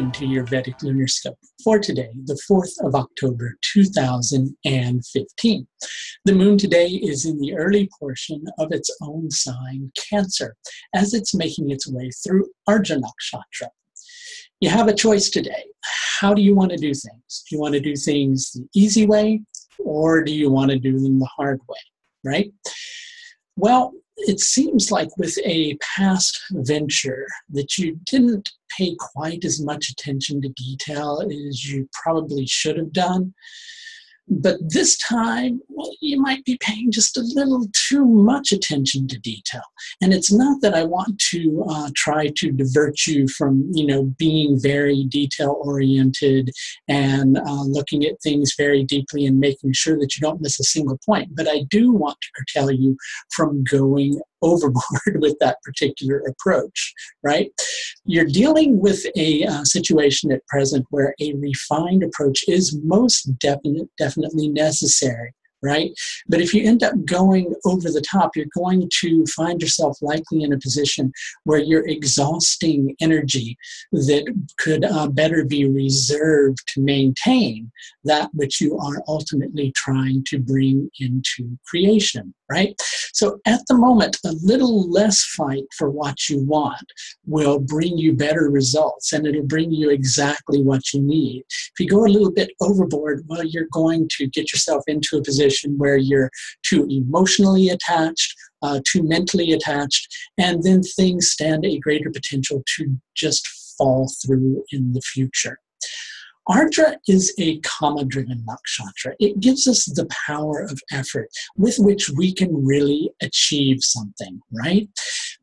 welcome to your Vedic Lunar Scope for today, the 4th of October, 2015. The moon today is in the early portion of its own sign, Cancer, as it's making its way through Ardra nakshatra. You have a choice today. How do you want to do things? Do you want to do things the easy way, or do you want to do them the hard way, right? Well, it seems like with a past venture that you didn't pay quite as much attention to detail as you probably should have done. But this time, well, you might be paying just a little too much attention to detail. And it's not that I want to try to divert you from, being very detail-oriented and looking at things very deeply and making sure that you don't miss a single point. But I do want to curtail you from going overboard with that particular approach, right? You're dealing with a situation at present where a refined approach is most definitely necessary, right? But if you end up going over the top, you're going to find yourself likely in a position where you're exhausting energy that could better be reserved to maintain that which you are ultimately trying to bring into creation, right? So at the moment, a little less fight for what you want will bring you better results, and it'll bring you exactly what you need. If you go a little bit overboard, well, you're going to get yourself into a position where you're too emotionally attached, too mentally attached, and then things stand a greater potential to just fall through in the future. Ardra is a karma-driven nakshatra. It gives us the power of effort with which we can really achieve something, right?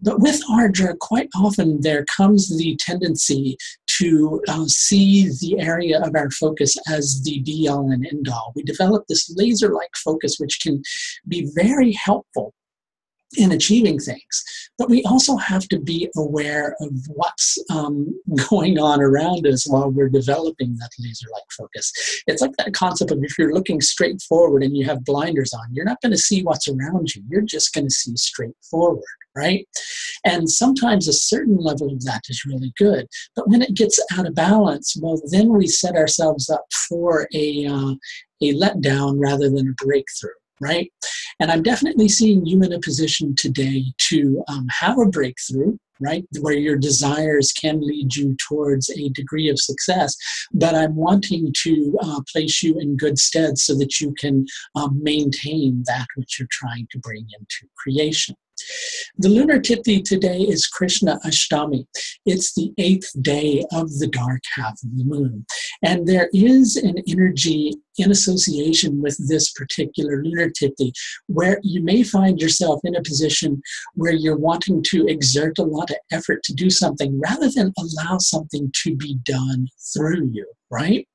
But with Ardra, quite often there comes the tendency to see the area of our focus as the be-all and end-all. We develop this laser-like focus, which can be very helpful in achieving things. But we also have to be aware of what's going on around us while we're developing that laser-like focus. It's like that concept of if you're looking straight forward and you have blinders on, you're not going to see what's around you. You're just going to see straight forward, right? And sometimes a certain level of that is really good. But when it gets out of balance, well, then we set ourselves up for a letdown rather than a breakthrough, right? And I'm definitely seeing you in a position today to have a breakthrough, right, where your desires can lead you towards a degree of success. But I'm wanting to place you in good stead so that you can maintain that which you're trying to bring into creation. The lunar tithi today is Krishna Ashtami. It's the 8th day of the dark half of the moon. And there is an energy in association with this particular lunar tithi where you may find yourself in a position where you're wanting to exert a lot of effort to do something rather than allow something to be done through you, right?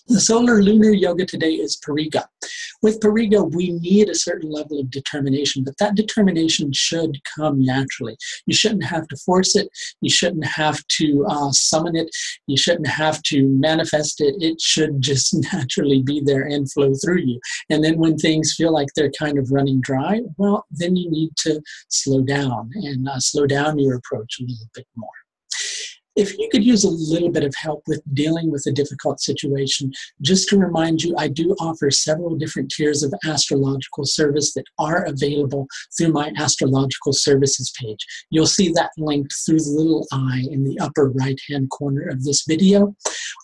The solar lunar yoga today is Pariga. With Pariga, we need a certain level of determination, but that determination should come naturally. You shouldn't have to force it. You shouldn't have to summon it. You shouldn't have to manifest it. It should just naturally be there and flow through you. And then when things feel like they're kind of running dry, well, then you need to slow down and slow down your approach a little bit more. If you could use a little bit of help with dealing with a difficult situation, just to remind you, I do offer several different tiers of astrological service that are available through my astrological services page. You'll see that linked through the little I in the upper right-hand corner of this video.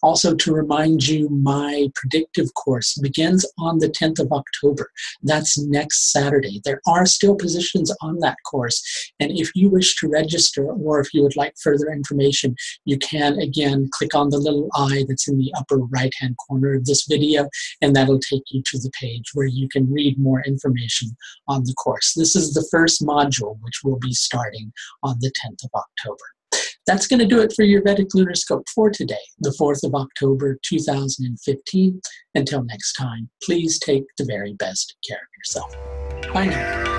Also, to remind you, my predictive course begins on the 10th of October. That's next Saturday. There are still positions on that course, and if you wish to register or if you would like further information, you can, again, click on the little I that's in the upper right-hand corner of this video, and that'll take you to the page where you can read more information on the course. This is the first module, which will be starting on the 10th of October. That's going to do it for your Vedic Lunar Scope for today, the 4th of October, 2015. Until next time, please take the very best care of yourself. Bye now.